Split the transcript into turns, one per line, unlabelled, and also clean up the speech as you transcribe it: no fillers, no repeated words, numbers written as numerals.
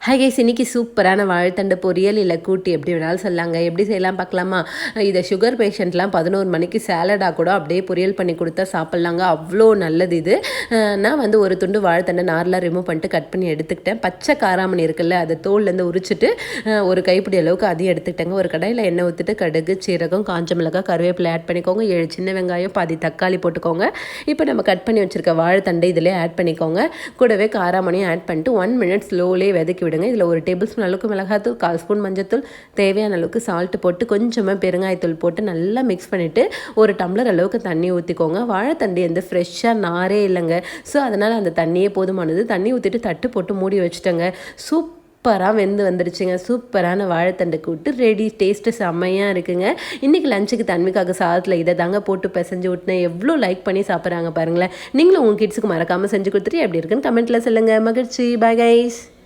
Hi guys, இன்னைக்கு சூப்பரான வாழைத்தண்டு பொரியல் இல்லை கூட்டி எப்படி வேணாலும் சொல்லாங்க. எப்படி செய்யலாம் பார்க்கலாமா? இதை சுகர் பேஷண்ட்லாம் 11 மணிக்கு சேலடாக கூட அப்படியே பொரியல் பண்ணி கொடுத்தா சாப்பிட்லாங்க. அவ்வளோ நல்லது இது. நான் வந்து ஒரு துண்டு வாழைத்தண்டை நார்லாம் ரிமூவ் பண்ணிட்டு கட் பண்ணி எடுத்துக்கிட்டேன். பச்சை காராமணி இருக்குல்ல, அதை தோல்லேருந்து உரிச்சிட்டு ஒரு கைப்பிடி அளவுக்கு அதையும் எடுத்துக்கிட்டேங்க. ஒரு கடாயில் எண்ணெய் ஊற்றிட்டு கடுகு, சீரகம், காஞ்ச மிளகாய், கருவேப்பிலை ஆட் பண்ணிக்கோங்க. 7 சின்ன வெங்காயம், பாதி தக்காளி போட்டுக்கோங்க. இப்போ நம்ம கட் பண்ணி வச்சுருக்க வாழைத்தண்டை இதிலே ஆட் பண்ணிக்கோங்க. கூடவே காராமணியும் ஆட் பண்ணிட்டு 1 மினிட் ஸ்லோலே வதக்கி விடுங்க. இதில் ஒரு டேபிள் ஸ்பூன் அளவுக்கு மிளகாத்தூள், 1/4 ஸ்பூன் மஞ்சத்தூள், தேவையான அளவுக்கு சால்ட்டு போட்டு கொஞ்சமாக பெருங்காயத்தூள் போட்டு நல்லா மிக்ஸ் பண்ணிவிட்டு ஒரு டம்ளர் அளவுக்கு தண்ணி ஊற்றிக்கோங்க. வாழைத்தண்டு எந்த ஃப்ரெஷ்ஷாக நாரே இல்லைங்க. ஸோ அதனால் அந்த தண்ணியே போதுமானது. தண்ணி ஊற்றிட்டு தட்டு போட்டு மூடி வச்சுட்டேங்க. சூப்பராக வெந்து வந்துடுச்சுங்க. சூப்பரான வாழைத்தண்டு கூட்டு ரெடி. டேஸ்ட்டு செம்மையாக இருக்குங்க. இன்றைக்கி லஞ்சுக்கு தன்மைக்காக சாதத்தில் இதை தாங்க போட்டு பிசைஞ்சு விட்டுனேன். எவ்வளோ லைக் பண்ணி சாப்பிட்றாங்க பாருங்களேன். நீங்களும் உங்கள் கிட்ஸுக்கு மறக்காமல் செஞ்சு கொடுத்துட்டு எப்படி இருக்குன்னு கமெண்ட்டில் சொல்லுங்கள். மகிழ்ச்சி. Bye guys.